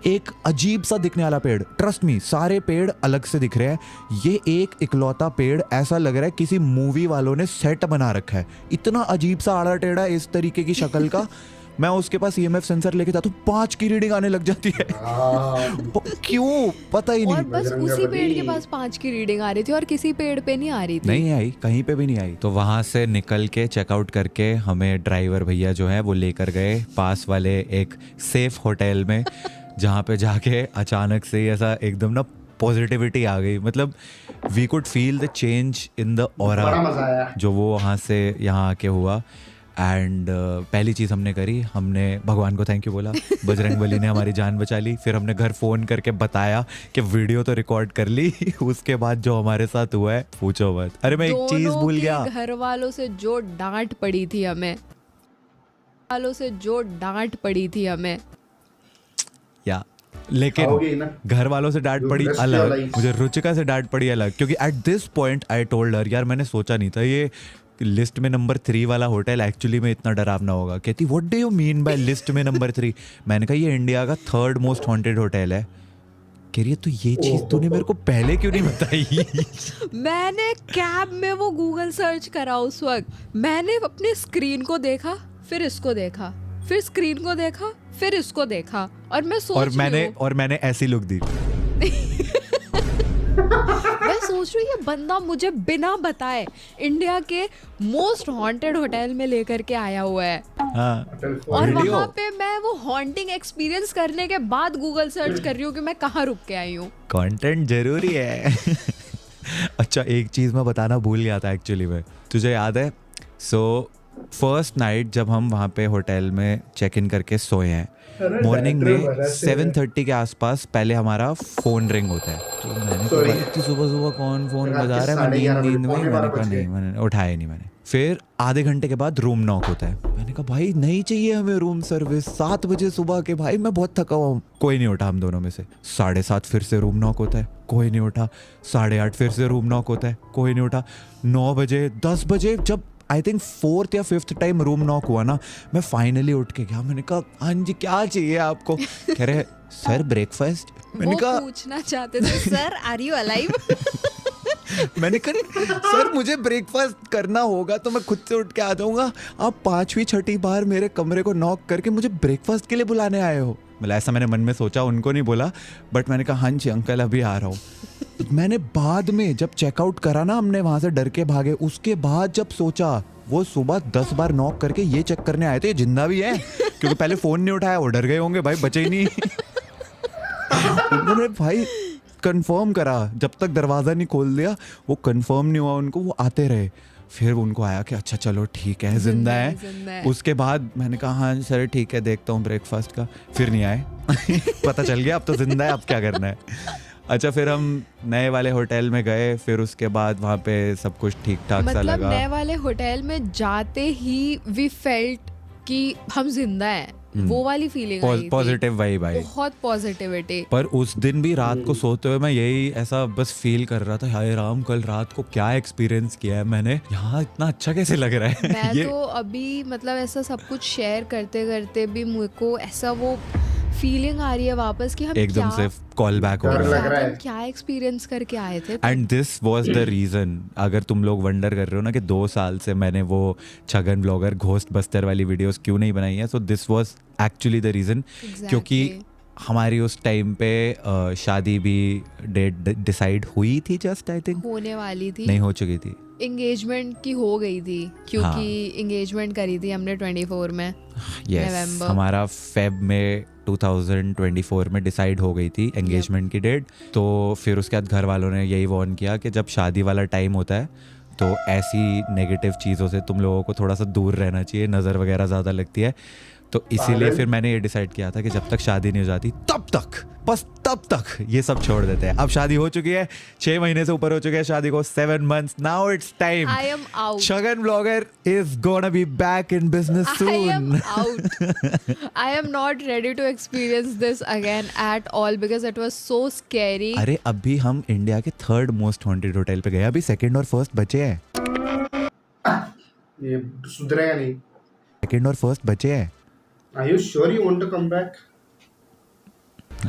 एक अजीब सा दिखने वाला पेड़, ट्रस्ट मी सारे पेड़ अलग से दिख रहे हैं, ये एक इकलौता पेड़ ऐसा लग रहा है किसी मूवी वालों ने सेट बना रखा है, इतना अजीब सा आड़ा टेढ़ा इस तरीके की शक्ल का। मैं उसके पास EMF सेंसर लेके जाता हूँ, 5 की रीडिंग आने लग जाती है। क्यों पता ही और नहीं। बस उसी पेड़ के पास 5 की रीडिंग आ रही थी और किसी पेड़ पे नहीं आ रही थी। नहीं आई, कहीं पे भी नहीं आई। तो वहां से निकल के चेकआउट करके हमें ड्राइवर भैया जो है वो लेकर गए पास वाले एक सेफ होटल में, जहाँ पे जाके अचानक से ऐसा एकदम ना पॉजिटिविटी आ गई। मतलब we could feel the change in the बड़ा ऑरा मजा आया। जो वो वहाँ से यहाँ आके हुआ। एंड पहली चीज़ हमने करी, हमने भगवान को थैंक यू बोला, बजरंगबली ने हमारी जान बचा ली। फिर हमने घर फ़ोन करके बताया कि वीडियो तो रिकॉर्ड कर ली। उसके बाद जो हमारे साथ हुआ है पूछो मत। अरे मैं एक चीज़ भूल गया, घर वालों से जो डांट पड़ी थी हमें, या आओगे लेकिन ना? घर वालों से डांट You पड़ी risked your अलग, life. मुझे रुचिका से डांट पड़ी अलग। क्योंकि at this point I told her, यार मैंने सोचा नहीं था ये लिस्ट में नंबर 3 वाला होटल एक्चुअली में इतना डरावना होगा। कहती what do you mean by list में नंबर 3? मैंने कहा ये इंडिया का 3rd मोस्ट हॉन्टेड होटल है। कह रही है तो ये चीज तूने मेरे को पहले क्यों नहीं बताई? मैंने कैब में वो गूगल सर्च करा उस वक्त, मैंने अपने स्क्रीन को देखा, फिर इसको देखा, फिर स्क्रीन को देखा, फिर इसको देखा, और मैं सोच मैंने ऐसी लुक दी। मैं सोच रही हूँ ये बंदा मुझे बिना बताए इंडिया के मोस्ट हॉन्टेड होटल में लेकर के आया हुआ है। हाँ, और वीडियो। वहाँ पे मैं वो हॉन्टिंग एक्सपीरियंस करने के बाद गूगल सर्च कर रही हूँ कि मैं कहाँ रुक के आई हूँ। कंटेंट जरूरी है। अच्छा एक चीज मैं बताना भूल गया था एक्चुअली में, तुझे याद है? सो फर्स्ट नाइट जब हम वहाँ पे होटल में चेक इन करके सोए हैं, मॉर्निंग में 7:30 के आसपास पहले हमारा फोन रिंग होता है। तो मैंने कहा इतनी सुबह सुबह कौन फोन बजा रहा है, मैं नींद में। मैंने कहा नहीं, मैंने उठाया नहीं मैंने। फिर आधे घंटे के बाद रूम नॉक होता है। मैंने कहा भाई नहीं चाहिए हमें रूम सर्विस, 7 बजे सुबह के, भाई मैं बहुत थका हुआ हूँ। कोई नहीं उठा हम दोनों में से। 7:30 फिर से रूम नॉक होता है, कोई नहीं उठा। 8:30 फिर से रूम नॉक होता है, कोई नहीं उठा। 9 बजे 10 बजे जब आई थिंक 4th या 5th टाइम रूम नॉक हुआ ना, मैं फाइनली उठ के गया। मैंने कहा हाँ जी क्या चाहिए आपको? कह रहे सर ब्रेकफास्ट। मैंने कहा पूछना चाहते थे सर आर यू अलाइव? मैंने कहा सर मुझे ब्रेकफास्ट करना होगा तो मैं खुद से उठ के आ जाऊंगा, आप 5वीं 6ठी बार मेरे कमरे को नॉक करके मुझे ब्रेकफास्ट के लिए बुलाने आए हो। मतलब ऐसा मैंने मन में सोचा, उनको नहीं बोला, बट मैंने कहा हाँ जी अंकल अभी आ रहा हूँ। मैंने बाद में जब चेकआउट करा ना, हमने वहां से डर के भागे, उसके बाद जब सोचा वो सुबह 10 बार नॉक करके ये चेक करने आए थे ये जिंदा भी है, क्योंकि पहले फोन नहीं उठाया, वो डर गए होंगे भाई, बचे ही नहीं। उन्होंने भाई कंफर्म करा, जब तक दरवाजा नहीं खोल दिया वो कंफर्म नहीं हुआ उनको, वो आते रहे। फिर उनको आया कि अच्छा चलो ठीक है जिंदा है। उसके बाद मैंने कहा हाँ सर ठीक है देखता हूँ ब्रेकफास्ट का, फिर नहीं आए। पता चल गया अब तो जिंदा है, अब क्या करना है। अच्छा फिर हम नए वाले होटल में गए, फिर उसके बाद वहाँ पे सब कुछ ठीक ठाक सा लगा। नए वाले होटल में जाते ही वी फेल्ट कि हम जिंदा हैं, वो वाली फीलिंग आई थी, पॉजिटिव वाइब आई, बहुत पॉजिटिविटी। पर उस दिन भी रात को सोते हुए मैं यही ऐसा बस फील कर रहा था, हाय राम कल रात को क्या एक्सपीरियंस किया है मैंने, यहाँ इतना अच्छा कैसे लग रहा है। मैं तो अभी मतलब ऐसा सब कुछ शेयर करते करते भी मुझे को ऐसा वो फीलिंग आ रही है वापस कि हम एकदम से कॉल बैक हो रहा है, हम क्या एक्सपीरियंस करके आए थे। And this was the reason, अगर तुम लोग वंडर कर रहे हो ना कि 2 साल से मैंने वो छगन ब्लॉगर घोस्ट बस्टर वाली वीडियोस क्यों नहीं बनाई है, so this was actually the reason. क्योंकि हमारी उस टाइम पे शादी भी डेट डिसाइड हुई थी, जस्ट आई थिंक होने वाली थी, नहीं हो चुकी थी, एंगेजमेंट की हो गई थी, क्योंकि एंगेजमेंट करी थी हमने 24 में नवंबर। हमारा फेब में 2024 में डिसाइड हो गई थी एंगेजमेंट की डेट। तो फिर उसके बाद घर वालों ने यही वार्न किया कि जब शादी वाला टाइम होता है तो ऐसी नेगेटिव चीज़ों से तुम लोगों को थोड़ा सा दूर रहना चाहिए, नज़र वगैरह ज़्यादा लगती है। तो इसीलिए फिर मैंने ये डिसाइड किया था कि जब तक शादी नहीं हो जाती तब तक ये सब छोड़ देते हैं। अब शादी हो चुकी है, 6 महीने से ऊपर हो चुके हैं शादी को, 7 months, now it's time. I am out. Chhagan blogger is gonna be back in business soon. I am out. I am not ready to experience this again at all because it was so scary. अरे अभी हम India के 3rd most haunted hotel पे गए, अभी 2nd और 1st बचे हैं। ये सुधरेगा नहीं। 2nd और 1st बचे हैं। Are you sure you want to come back?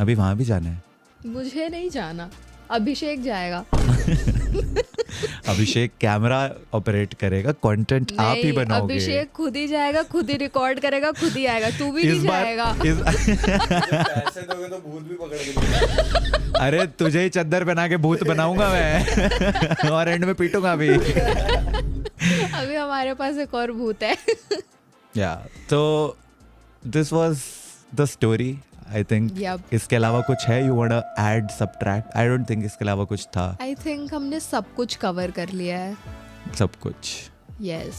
अभी वहाँ भी जाना है। मुझे नहीं जाना, अभिषेक जाएगा। अभिषेक कैमरा ऑपरेट करेगा, कंटेंट आप ही नहीं, बनाओगे। अभिषेक खुद ही जाएगा, खुद ही रिकॉर्ड करेगा, खुद ही आएगा। तू भी इस नहीं बार जाएगा। पैसे दोगे तो भूत भी पकड़ के अरे तुझे ही चद्दर बना के भूत बनाऊंगा मैं और एंड में पीटूंगा अभी। अभी हमारे पास एक और भूत है। या तो this was the story I think. Yup. इसके अलावा कुछ है you want to add subtract? I don't think इसके अलावा कुछ था। आई थिंक हमने सब कुछ कवर कर लिया है। सब कुछ। यस।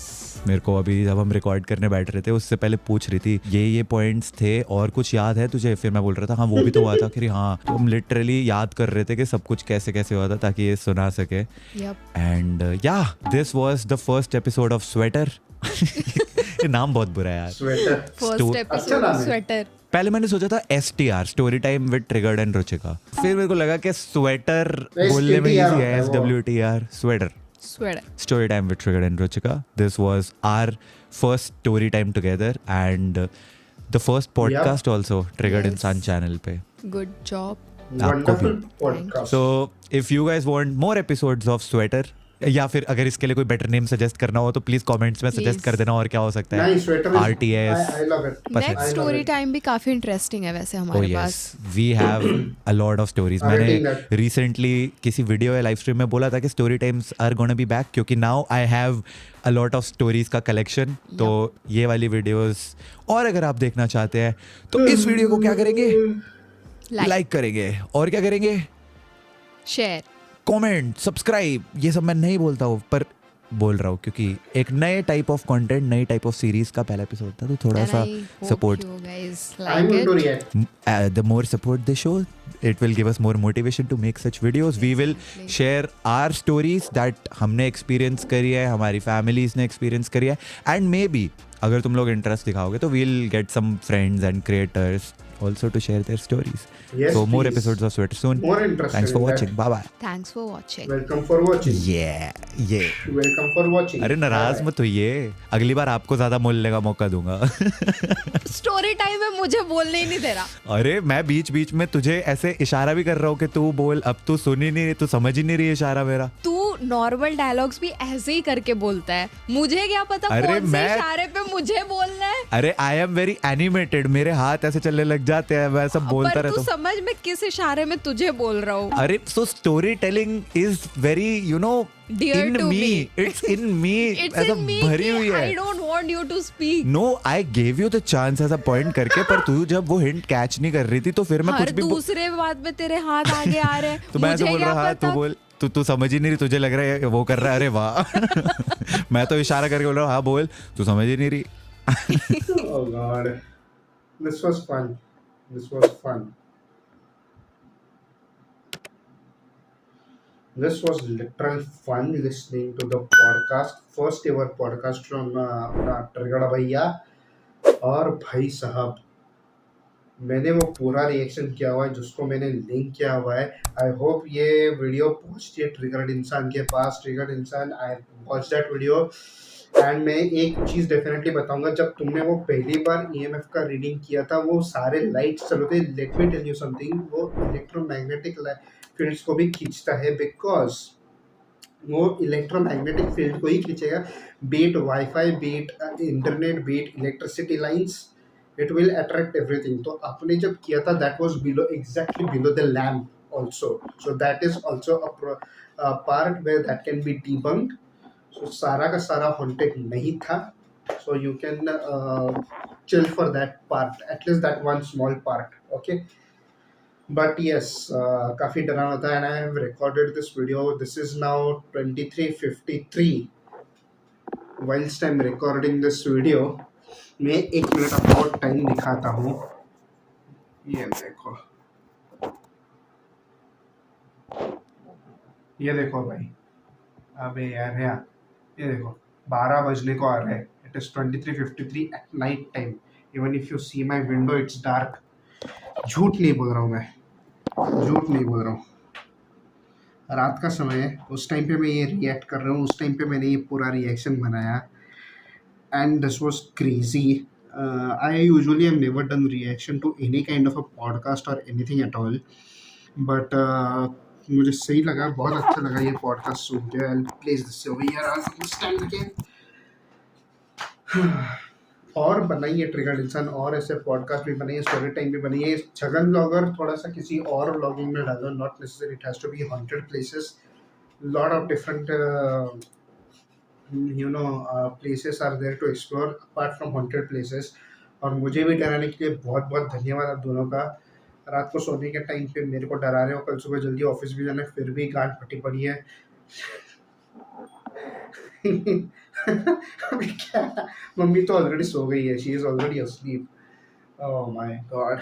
मेरे को अभी जब हम रिकॉर्ड करने बैठ रहे थे उससे पहले पूछ रही थी ये पॉइंट्स थे और कुछ याद है तुझे? फिर मैं बोल रहा था हाँ वो भी तो हुआ था। फिर हाँ, तो हम लिटरली याद कर रहे थे कि सब कुछ कैसे कैसे हुआ था ताकि ये सुना सके। Yup. एंड या this was the first episode of sweater. ये नाम बहुत बुरा है यार। स्वेटर फर्स्ट अच्छा एपिसोड नाम है। स्वेटर। पहले मैंने सोचा था STR story time with triggered and Ruchika. फिर मेरे को लगा कि स्वेटर बोलने में STR इजी है। होता है वो। SWTR sweater. Sweater. Story time with Triggered and Ruchika. This was our first story time together and the first podcast also Triggered Yes. Insan channel पे. Good job. Wonderful podcast. So if you guys want more episodes of Sweater या फिर अगर इसके लिए कोई better name suggest करना हो तो प्लीज कमेंट्स में सजेस्ट Please. कर देना और क्या हो सकता नहीं है। Sweater RTS. I love it. Perfect. Next story time भी काफी इंटरेस्टिंग है वैसे Oh हमारे yes, pass. we have a lot of stories. I think मैंने that- recently किसी वीडियो या लाइव स्ट्रीम में बोला था कि story times are gonna be back क्योंकि now I have a lot of stories का कलेक्शन। तो ये वाली वीडियोस और अगर आप देखना चाहते हैं तो इस वीडियो को क्या करेंगे? लाइक करेंगे और क्या करेंगे? शेयर। Comment, subscribe. ये सब मैं नहीं बोलता हूँ पर बोल रहा हूँ क्योंकि एक नए टाइप ऑफ कंटेंट, नई टाइप ऑफ सीरीज का पहला एपिसोड था तो थोड़ा सा support. you guys I am like going to it. React. The more support they show, it will give us more motivation to make such videos. We will share our stories that हमने experience करी है, हमारी families ने experience करी है, and maybe अगर तुम लोग interest दिखाओगे तो we'll get some friends and creators also to share their stories. Yes, So more please. episodes of Sweater soon. More interested Thanks for in that. watching. Bye bye. Thanks for watching. Welcome for watching. Yeah. Welcome for watching. अरे नाराज मत होइए, अगली बार आपको ज्यादा बोलने का मौका दूंगा। स्टोरी टाइम में मुझे बोलने ही नहीं दे रहा। अरे मैं बीच बीच में तुझे ऐसे इशारा भी कर रहा हूँ कि तू बोल, अब तू सुन ही नहीं रही, तू समझ ही नहीं रही इशारा मेरा। तू नॉर्मल डायलॉग्स भी ऐसे ही करके बोलता है, मुझे क्या पता अरे कौन से मैं- इशारे पे मुझे बोलना है। अरे आई एम वेरी एनिमेटेड, मेरे हाथ ऐसे चलने लग जाते हैं, मैं सब बोलता पर तू रहता हूँ। समझ में किस इशारे में तुझे बोल रहा हूँ। अरे so story telling is very Dear in to me, me. It's in me, It's ऐसा in me भरी हुई कि I है। don't want you to speak. No I gave you the chance ऐसा पॉइंट करके, पर तू जब वो हिंट कैच नहीं कर रही थी तो फिर मैं हर कुछ भी दूसरे बात में तेरे हाथ आगे आ रहे हैं। तो मैं ऐसे मुझे बोल क्या रहा हाँ, तू पता? बोल, तू समझ ही नहीं रही, तुझे लग रहा है वो कर रहा है, अरे वाह। मैं तो इशारा करके बोल रहा हूँ हाँ बोल, तू समझ ही नहीं रही। Oh God, this was fun. This was fun. This was literal fun listening to the podcast, first ever podcast from triggered भैया। और भाई साहब मैंने वो पूरा रिएक्शन किया हुआ है जिसको मैंने लिंक किया हुआ है। आई होप ये वीडियो पहुंचती है ट्रिगर्ड इंसान के पास। ट्रिगर्ड इंसान, I watch that video and मैं एक चीज़ डेफिनेटली बताऊंगा, जब तुमने वो पहली बार EMF का रीडिंग किया था वो सारे लाइट्स चल रहे थे। Let me tell you something, वो इलेक्ट्रोमैग्नेटिक फील्ड्स को भी खींचता है बिकॉज वो इलेक्ट्रोमैग्नेटिक फील्ड को ही खींचेगा, be it wifi, be it internet, be it electricity lines, it will attract everything. तो आपने जब किया था that was below, exactly below the lamp also, so that is also a part where that can be debunked. So सारा का सारा हॉन्टेड नहीं था, so you can chill for that part, at least that one small part, okay. But yes, काफ़ी डरावना था and I have recorded this video. This is now 23:53. Whilst I'm recording this video, मैं 1 मिनट आपको टाइम दिखाता हूँ। ये देखो, ये देखो भाई, अबे यार ये देखो 12 बजने को आ रहा है। It is 23:53 at night time. Even if you see my window, it's dark. झूठ नहीं बोल रहा हूँ मैं, झूठ नहीं बोल रहा हूँ। रात का समय है, उस टाइम पे मैं ये रिएक्ट कर रहा हूँ, उस टाइम पे मैंने ये पूरा रिएक्शन बनाया and this was crazy. I usually have never done reaction to any kind of a podcast or anything at all, but मुझे सही लगा, बहुत अच्छा लगा ये पॉडकास्ट सुन के. I'll place this over here as stand again. और बनाइए ट्रिगर्ड इंसान, और ऐसे पॉडकास्ट भी बनाइए, स्टोरी टाइम भी बनाइए. छगन ब्लॉगर थोड़ा सा किसी और ब्लॉगिंग में डालो, not necessary it has to be haunted places. Lot of different places are there to explore apart from haunted places. और मुझे भी डराने के लिए बहुत बहुत धन्यवाद आप दोनों का. रात को सोने के टाइम पे मेरे को डरा रहे हो, कल सुबह जल्दी ऑफिस भी जाना है, फिर भी गांठ फटी पड़ी है. अभी क्या, मम्मी तो ऑलरेडी सो गई है, she is already asleep. Oh my God.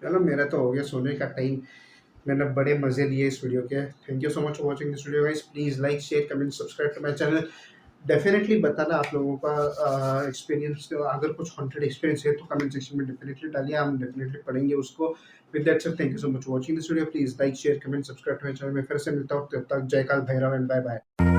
चलो मेरा तो हो गया सोने का टाइम. मैंने बड़े मज़े लिए इस वीडियो के. Thank you so much for watching this video guys. Please like share comment subscribe to my channel. Definitely बताना आप लोगों का एक्सपीरियंस, अगर कुछ हॉन्टेड एक्सपीरियंस है तो कमेंट सेक्शन में डेफिनेटली डालिए, हम डेफिनेटली पढ़ेंगे उसको. With that sir thank you so much for watching this video. Please like share comment subscribe to my channel. मैं फिर से मिलता हूँ, तब तक जय काल भैरव एंड बाय बाय.